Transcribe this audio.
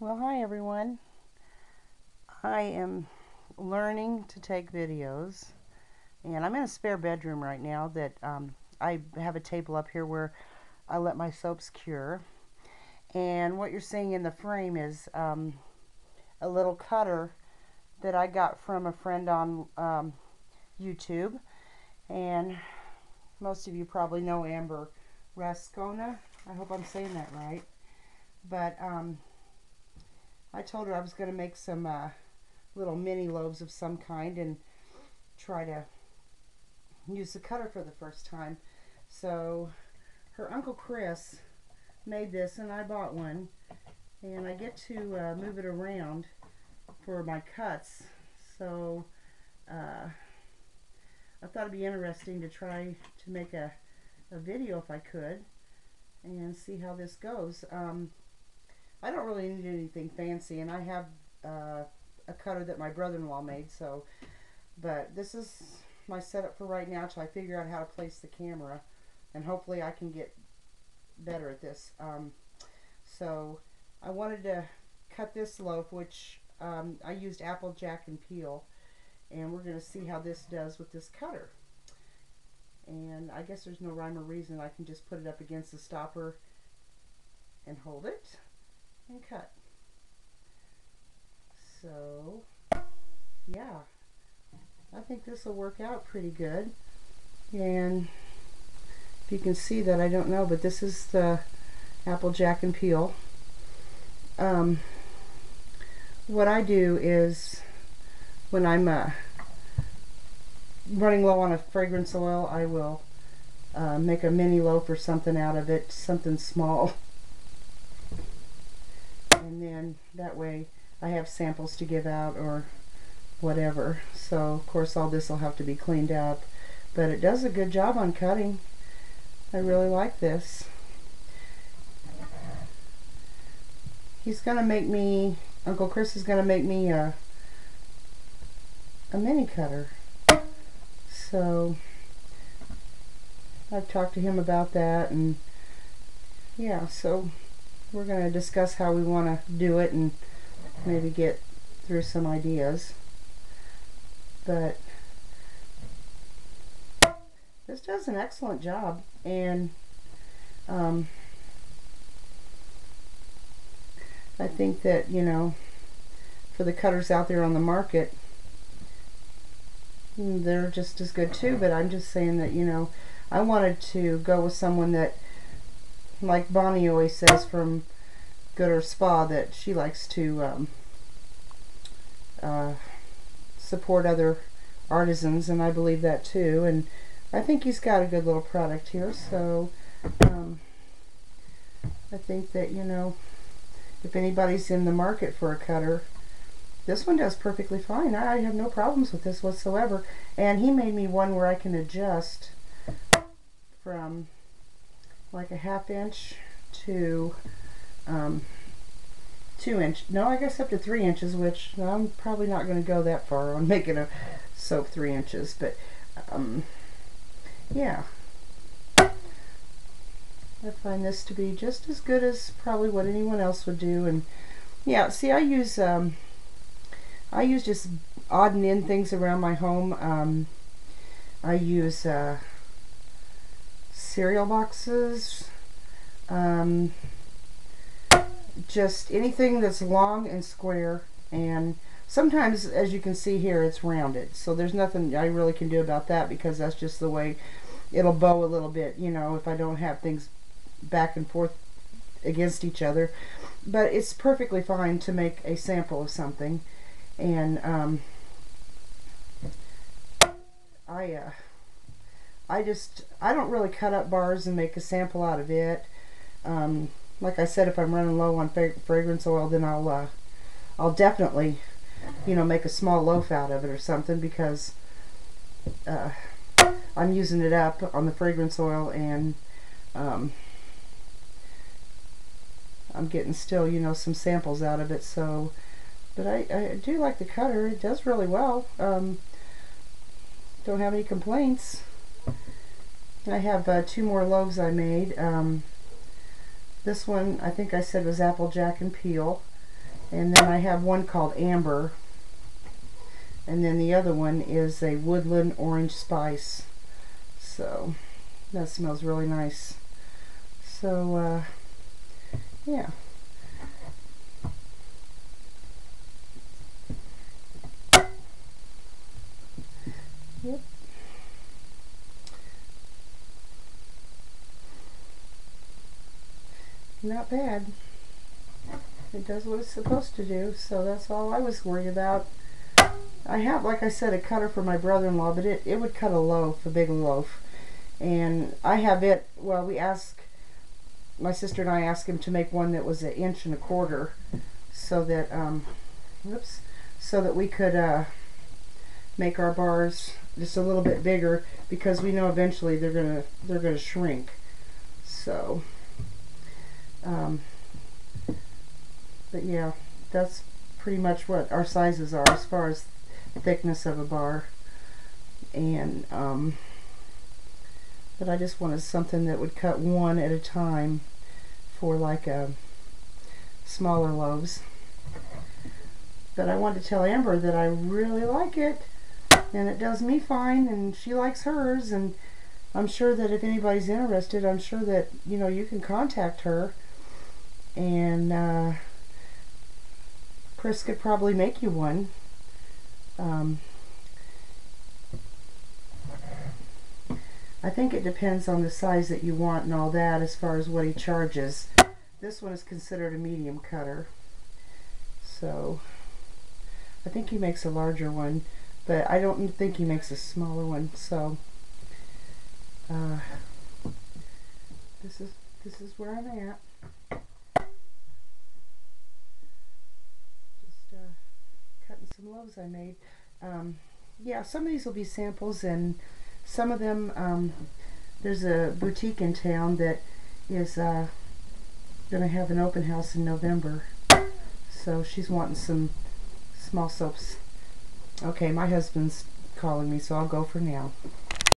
Well, hi everyone. I am learning to take videos, and I'm in a spare bedroom right now that I have a table up here where I let my soaps cure. And what you're seeing in the frame is a little cutter that I got from a friend on YouTube. And most of you probably know amberrascona. I hope I'm saying that right. But I told her I was going to make some little mini loaves of some kind and try to use the cutter for the first time. So her Uncle Chris made this and I bought one, and I get to move it around for my cuts. So I thought it'd be interesting to try to make a video if I could and see how this goes. I don't really need anything fancy, and I have a cutter that my brother-in-law made, so, but this is my setup for right now till I figure out how to place the camera, and hopefully I can get better at this. So I wanted to cut this loaf, which I used apple jack and peel, and we're going to see how this does with this cutter. And I guess there's no rhyme or reason. I can just put it up against the stopper and hold it and cut. So yeah, I think this will work out pretty good. And if you can see that, I don't know, but this is the apple jack and peel. What I do is when I'm running low on a fragrance oil, I will make a mini loaf or something out of it, something small. And then that way I have samples to give out or whatever. So of course all this will have to be cleaned up, but it does a good job on cutting. I really like this. He's gonna make me, Uncle Chris is gonna make me a mini cutter. So I've talked to him about that, and yeah, so we're going to discuss how we want to do it and maybe get through some ideas. But this does an excellent job, and I think that, you know, for the cutters out there on the market, they're just as good too. But I'm just saying that, you know, I wanted to go with someone that, like Bonnie always says from Gooder Spa, that she likes to support other artisans, and I believe that too. And I think he's got a good little product here. So I think that, you know, if anybody's in the market for a cutter, this one does perfectly fine. I have no problems with this whatsoever. And he made me one where I can adjust from like a 1/2 inch to 2 inch. No, I guess up to 3 inches, which I'm probably not going to go that far on making a soap 3 inches. But yeah, I find this to be just as good as probably what anyone else would do. And yeah, see, I use just odd and end things around my home. I use cereal boxes, just anything that's long and square, and sometimes, as you can see here, it's rounded, so there's nothing I really can do about that, because that's just the way it'll bow a little bit, you know, if I don't have things back and forth against each other. But it's perfectly fine to make a sample of something. And I don't really cut up bars and make a sample out of it. Like I said, if I'm running low on fragrance oil, then I'll definitely, you know, make a small loaf out of it or something, because I'm using it up on the fragrance oil, and I'm getting still, you know, some samples out of it. So, but I do like the cutter. It does really well. Don't have any complaints. I have 2 more loaves I made. This one, I think I said, was apple jack and peel, And then I have one called Amber. And then the other one is a woodland orange spice. So that smells really nice. So yeah. Yep. Not bad. It does what it's supposed to do, so that's all I was worried about. I have, like I said, a cutter for my brother-in-law, but it would cut a loaf, a big loaf. And I have it, well, my sister and I asked him to make one that was 1.25 inches, so that, so that we could make our bars just a little bit bigger, because we know eventually they're gonna shrink. So, but yeah, that's pretty much what our sizes are as far as thickness of a bar. And but I just wanted something that would cut one at a time for like a smaller loaves. But I wanted to tell Amber that I really like it, and it does me fine, and she likes hers. And I'm sure that if anybody's interested, I'm sure that, you know, you can contact her, and Chris could probably make you one. I think it depends on the size that you want and all that as far as what he charges. This one is considered a medium cutter, so I think he makes a larger one, but I don't think he makes a smaller one. So this is where I'm at. Just cutting some loaves I made. Yeah, some of these will be samples, and some of them, there's a boutique in town that is going to have an open house in November. So she's wanting some small soaps. Okay, my husband's calling me, so I'll go for now.